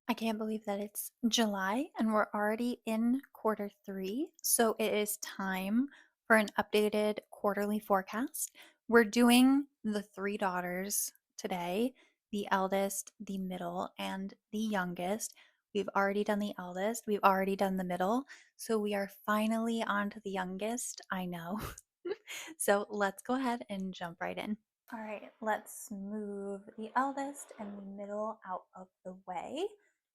I can't believe that it's July and we're already in quarter three. So it is time for an updated quarterly forecast. We're doing the three daughters today, the eldest, the middle, and the youngest. We've already done the eldest, we've already done the middle. So we are finally on to the youngest. I know. So let's go ahead and jump right in. All right, let's move the eldest and the middle out of the way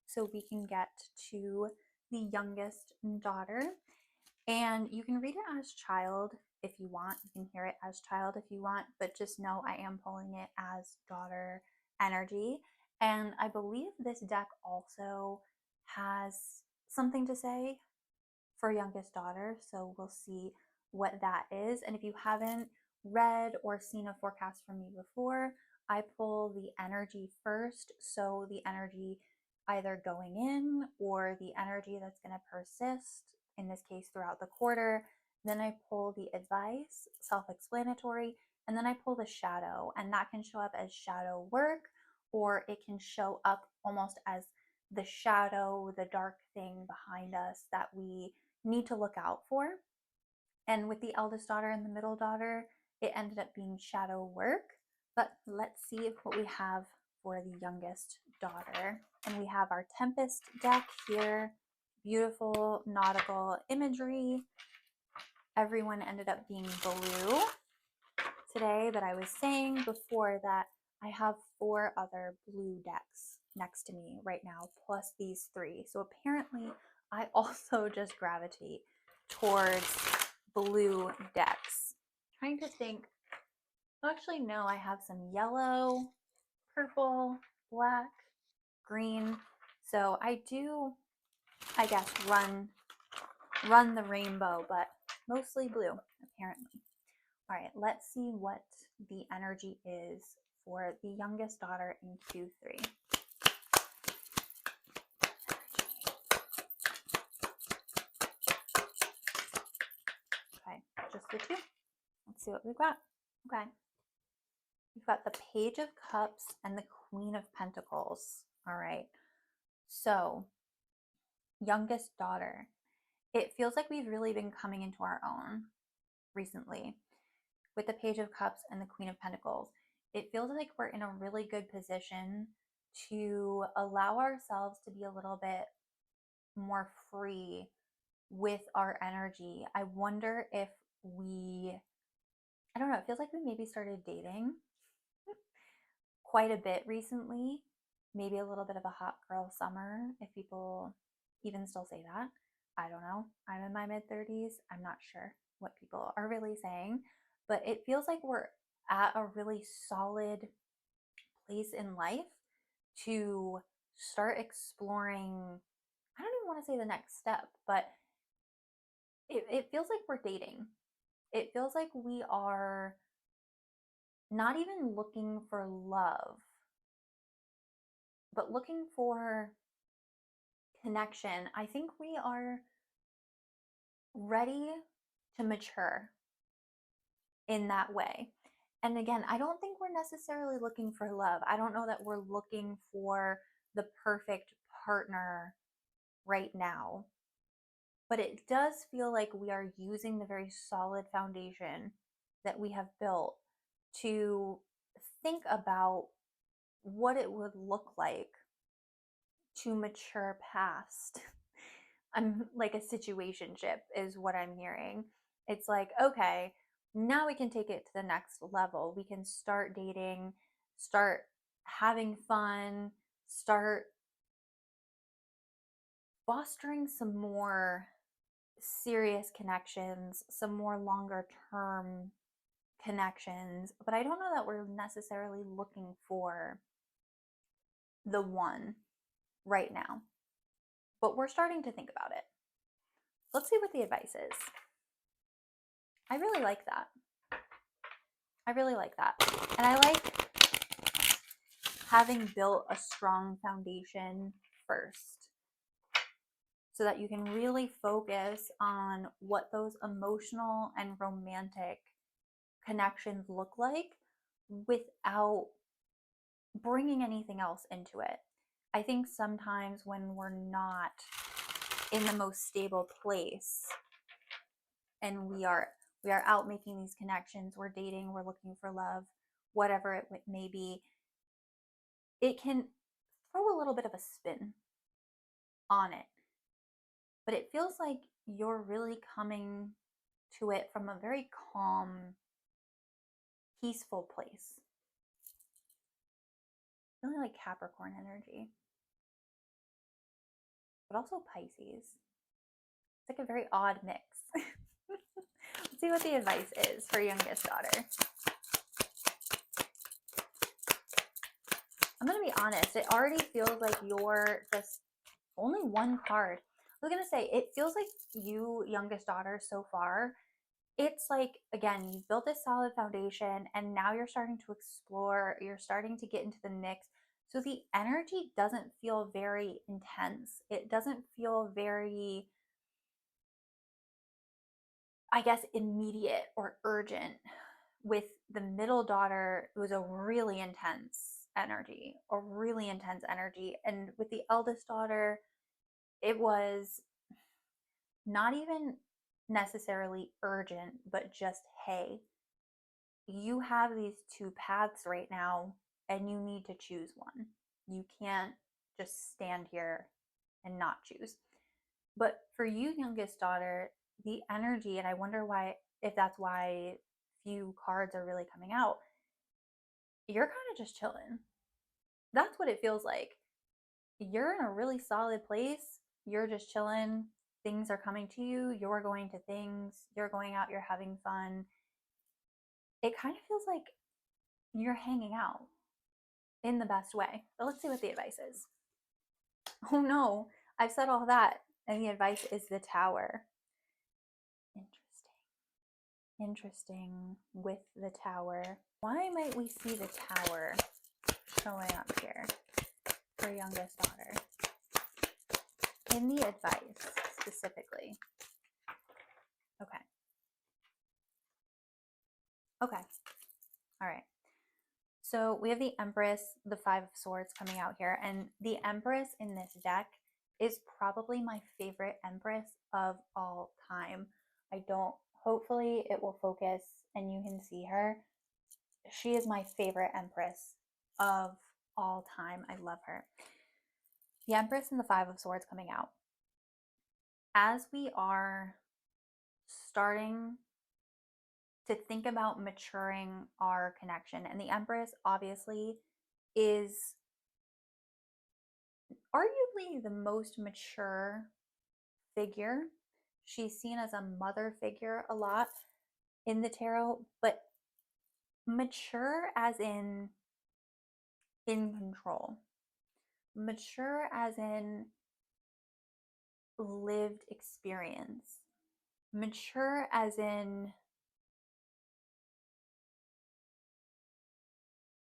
so we can get to the youngest daughter. And you can read it as child if you want. You can hear it as child if you want, but just know I am pulling it as daughter energy. And I believe this deck also has something to say for youngest daughter. So we'll see what that is. And if you haven't read or seen a forecast from me before, I pull the energy first. So the energy either going in or the energy that's going to persist, in this case throughout the quarter. Then I pull the advice, self explanatory, and then I pull the shadow. And that can show up as shadow work, or it can show up almost as the shadow, the dark thing behind us that we need to look out for. And with the eldest daughter and the middle daughter, it ended up being shadow work. But let's see what we have for the youngest daughter. And we have our Tempest deck here. Beautiful nautical imagery. Everyone ended up being blue today, but I was saying before that I have four other blue decks next to me right now, plus these three. So apparently I also just gravitate towards blue decks. Trying to think. Actually, no, I have some yellow, purple, black, green. So I do, I guess, run the rainbow, but mostly blue, apparently. All right, let's see what the energy is for the youngest daughter in Q3. Okay, just the two. Let's see what we've got. Okay. We've got the Page of Cups and the Queen of Pentacles. All right. So, youngest daughter. It feels like we've really been coming into our own recently with the Page of Cups and the Queen of Pentacles. It feels like we're in a really good position to allow ourselves to be a little bit more free with our energy. I wonder if I don't know, it feels like we maybe started dating quite a bit recently. Maybe a little bit of a hot girl summer, if people even still say that. I don't know. I'm in my mid 30s. I'm not sure what people are really saying, but it feels like we're at a really solid place in life to start exploring. I don't even want to say the next step, but it feels like we're dating. It feels like we are not even looking for love, but looking for connection. I think we are ready to mature in that way. And again, I don't think we're necessarily looking for love. I don't know that we're looking for the perfect partner right now. But it does feel like we are using the very solid foundation that we have built to think about what it would look like to mature past. I'm like a situationship is what I'm hearing. It's like, okay, now we can take it to the next level. We can start dating, start having fun, start fostering some more serious connections, some more longer term connections. But I don't know that we're necessarily looking for the one right now. But we're starting to think about it. Let's see what the advice is. I really like that. I really like that. And I like having built a strong foundation first so that you can really focus on what those emotional and romantic connections look like without bringing anything else into it. I think sometimes when we're not in the most stable place and we are out making these connections, we're dating, we're looking for love, whatever it may be, it can throw a little bit of a spin on it. But it feels like you're really coming to it from a very calm, peaceful place. Really like Capricorn energy, but also Pisces. It's like a very odd mix. Let's see what the advice is for youngest daughter. I'm going to be honest, it already feels like you're just only one card. I was going to say, it feels like you, youngest daughter, so far, it's like, again, you've built this solid foundation and now you're starting to explore, you're starting to get into the mix. So the energy doesn't feel very intense. It doesn't feel very, I guess, immediate or urgent. With the middle daughter, it was a really intense energy, a really intense energy. And with the eldest daughter, it was not even necessarily urgent, but just, hey, you have these two paths right now and you need to choose one. You can't just stand here and not choose. But for you, youngest daughter, the energy, and I wonder why, if that's why few cards are really coming out, you're kind of just chilling. That's what it feels like. You're in a really solid place. You're just chilling. Things are coming to you. You're going to things. You're going out. You're having fun. It kind of feels like you're hanging out in the best way. But let's see what the advice is. Oh no, I've said all that. And the advice is the Tower. Interesting with the Tower. Why might we see the Tower showing up here for youngest daughter? In the advice specifically. Okay. Okay. All right. So we have the Empress, the Five of Swords coming out here. And the Empress in this deck is probably my favorite Empress of all time. Hopefully it will focus and you can see her. She is my favorite Empress of all time. I love her. The Empress and the Five of Swords coming out. As we are starting to think about maturing our connection, and the Empress obviously is arguably the most mature figure. She's seen as a mother figure a lot in the tarot, but mature as in control. Mature as in lived experience. Mature as in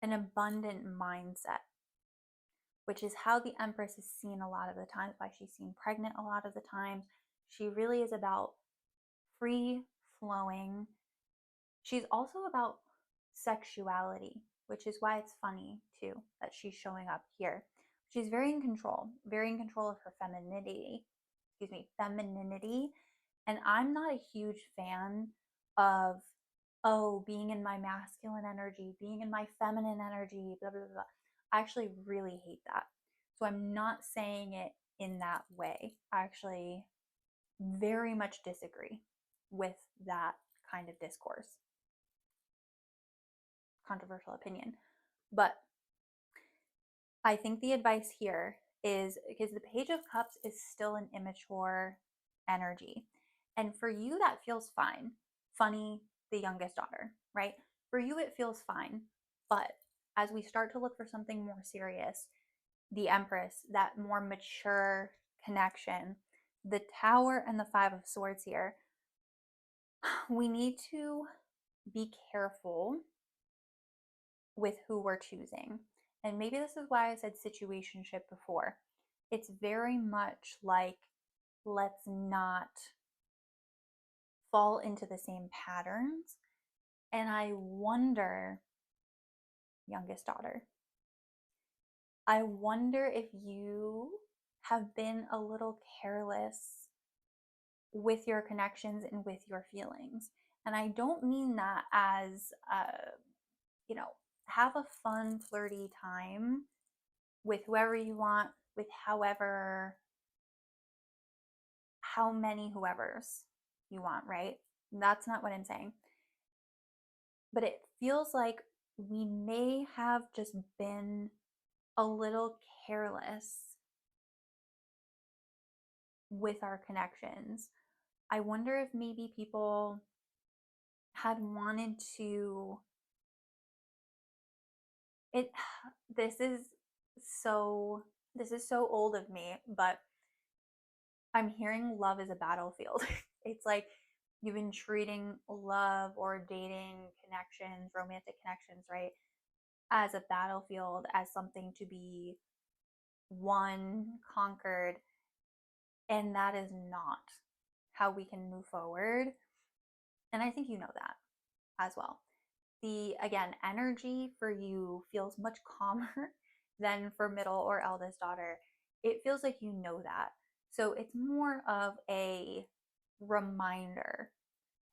an abundant mindset, which is how the Empress is seen a lot of the times, why she's seen pregnant a lot of the times. She really is about free flowing. She's also about sexuality, which is why it's funny too that she's showing up here. She's very in control of her femininity. And I'm not a huge fan of, oh, being in my masculine energy, being in my feminine energy, blah, blah, blah. I actually really hate that. So I'm not saying it in that way. I actually very much disagree with that kind of discourse. Controversial opinion. But I think the advice here is because the Page of Cups is still an immature energy. And for you, that feels fine. Funny, the youngest daughter, right? For you, it feels fine. But as we start to look for something more serious, the Empress, that more mature connection, the Tower and the Five of Swords here, we need to be careful with who we're choosing. And maybe this is why I said situationship before. It's very much like, let's not fall into the same patterns. And I wonder, youngest daughter, I wonder if you have been a little careless with your connections and with your feelings. And I don't mean that as, you know, have a fun, flirty time with whoever you want, with however, how many whoever's you want, right? That's not what I'm saying. But it feels like we may have just been a little careless with our connections. I wonder if maybe people had wanted to it this is so this is so old of me, but I'm hearing love is a battlefield. It's like you've been treating love or dating connections, romantic connections, right, as a battlefield, as something to be won, conquered, and that is not how we can move forward. And I think you know that as well. The, again, energy for you feels much calmer than for middle or eldest daughter. It feels like you know that. So it's more of a reminder,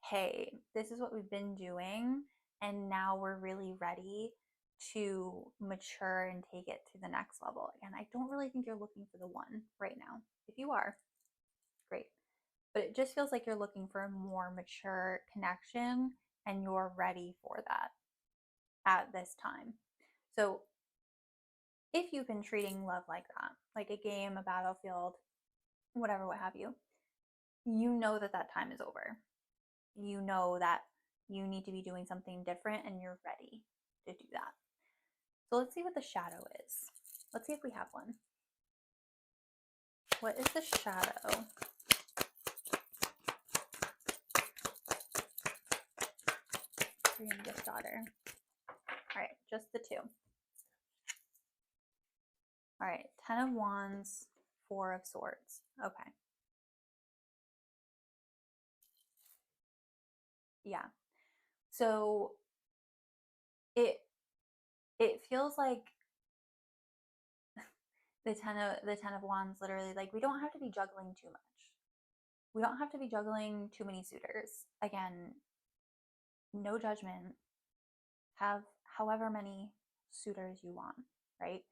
hey, this is what we've been doing, and now we're really ready to mature and take it to the next level. Again, I don't really think you're looking for the one right now. If you are, great. But it just feels like you're looking for a more mature connection and you're ready for that at this time. So if you've been treating love like that, like a game, a battlefield, whatever, what have you, you know that that time is over. You know that you need to be doing something different and you're ready to do that. So let's see what the shadow is. Let's see if we have one. What is the shadow? Your youngest daughter. All right, just the two. All right, 10 of Wands, 4 of Swords. Okay. Yeah. So it it feels like the ten of wands, literally, like, we don't have to be juggling too much. We don't have to be juggling too many suitors. Again, no judgment. Have however many suitors you want, right?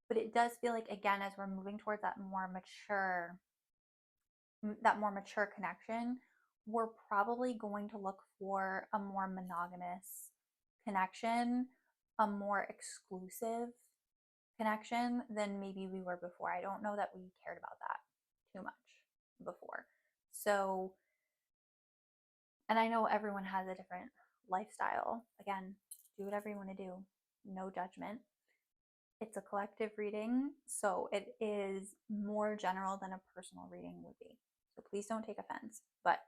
But it does feel like, again, as we're moving towards that more mature connection, we're probably going to look for a more monogamous connection, a more exclusive connection than maybe we were before. I don't know that we cared about that too much before. So, and I know everyone has a different lifestyle. Again, do whatever you want to do, no judgment. It's a collective reading, so it is more general than a personal reading would be. So please don't take offense. But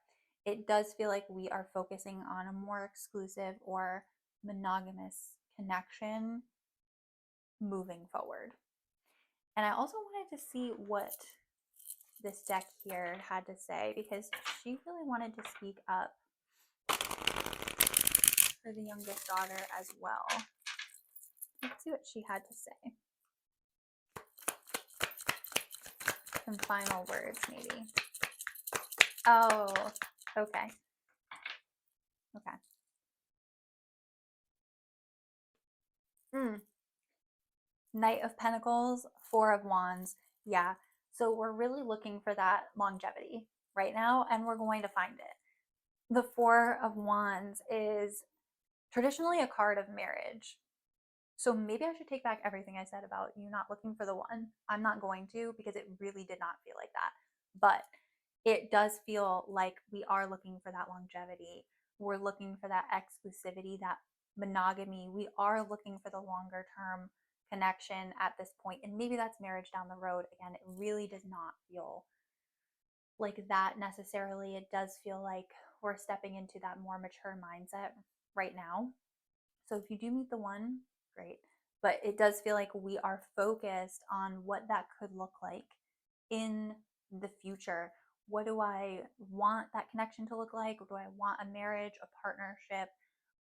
it does feel like we are focusing on a more exclusive or monogamous connection moving forward. And I also wanted to see what this deck here had to say, because she really wanted to speak up for the youngest daughter as well. Let's see what she had to say. Some final words, maybe. Oh, okay. Okay. Mm. Knight of Pentacles, Four of Wands. Yeah. So we're really looking for that longevity right now, and we're going to find it. The Four of Wands is traditionally a card of marriage. So maybe I should take back everything I said about you not looking for the one. I'm not going to, because it really did not feel like that. But it does feel like we are looking for that longevity. We're looking for that exclusivity, that monogamy. We are looking for the longer term connection at this point. And maybe that's marriage down the road. Again, it really does not feel like that necessarily. It does feel like we're stepping into that more mature mindset right now. So if you do meet the one, great. But it does feel like we are focused on what that could look like in the future. What do I want that connection to look like? Do I want a marriage, a partnership,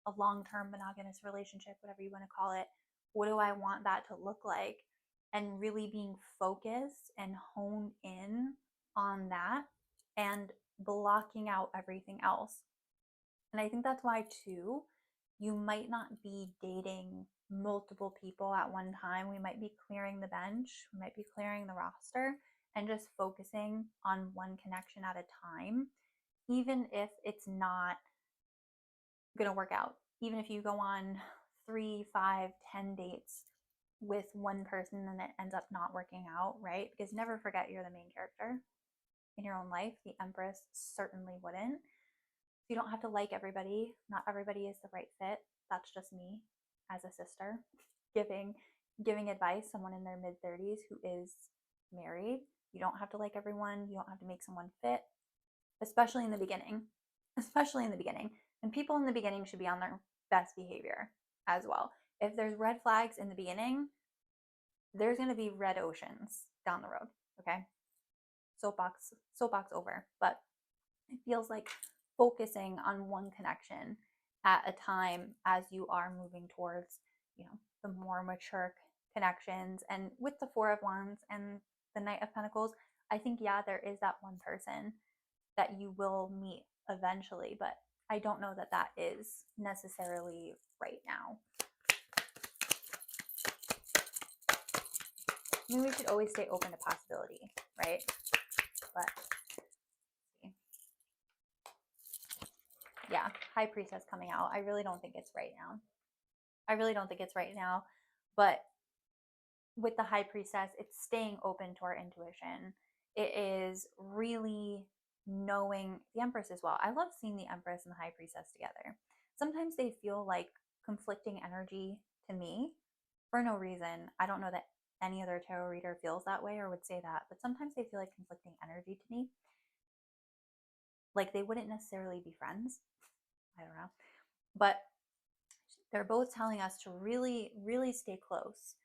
a long term monogamous relationship, whatever you want to call it? What do I want that to look like? and really being focused and honed in on that and blocking out everything else. And I think that's why, too, you might not be dating multiple people at one time. We might be clearing the bench, we might be clearing the roster, and just focusing on one connection at a time, even if it's not going to work out. Even if you go on 3, 5, 10 dates with one person and it ends up not working out, right? Because never forget you're the main character in your own life. The Empress certainly wouldn't. You don't have to like everybody. Not everybody is the right fit. That's just me as a sister giving giving advice, someone in their mid 30s who is married. You don't have to like everyone. You don't have to make someone fit, especially in the beginning. Especially in the beginning. And people in the beginning should be on their best behavior as well. If there's red flags in the beginning, there's going to be red oceans down the road, okay? Soapbox over. But it feels like focusing on one connection at a time as you are moving towards, the more mature connections. And with the Four of Wands and the Knight of Pentacles, I think, yeah, there is that one person that you will meet eventually, but I don't know that that is necessarily right now. I mean, we should always stay open to possibility, right? But yeah, High Priestess coming out. I really don't think it's right now. I really don't think it's right now. But with the High Priestess, it's staying open to our intuition. It is really knowing the Empress as well. I love seeing the Empress and the High Priestess together. Sometimes they feel like conflicting energy to me for no reason. I don't know that any other tarot reader feels that way or would say that, but sometimes they feel like conflicting energy to me. Like they wouldn't necessarily be friends. I don't know. But they're both telling us to really, really stay close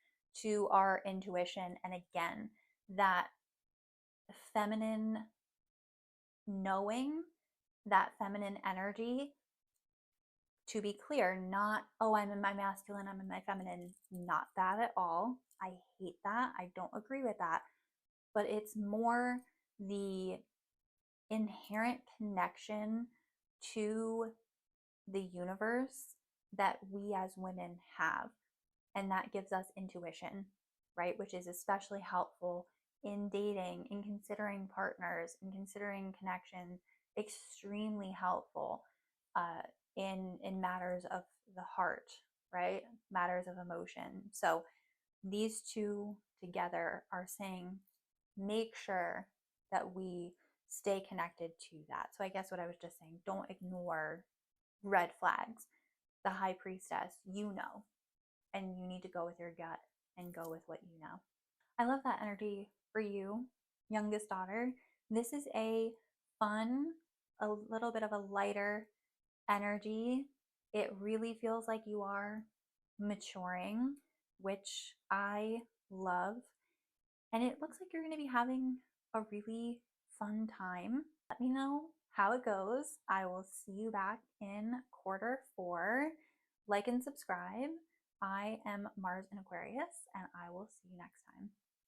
to our intuition. And again, that feminine knowing, that feminine energy, to be clear, not, oh, I'm in my masculine, I'm in my feminine, not that at all. I hate that. I don't agree with that. But it's more the inherent connection to the universe that we as women have. And that gives us intuition, right? Which is especially helpful in dating, in considering partners, in considering connections, extremely helpful in matters of the heart, right? Matters of emotion. So these two together are saying, make sure that we stay connected to that. So I guess what I was just saying, don't ignore red flags. The High Priestess, you know, and you need to go with your gut and go with what you know. I love that energy for you, youngest daughter. This is a fun, a little bit of a lighter energy. It really feels like you are maturing, which I love. And it looks like you're going to be having a really fun time. Let me know how it goes. I will see you back in quarter 4. Like and subscribe. I am Mars in Aquarius, and I will see you next time.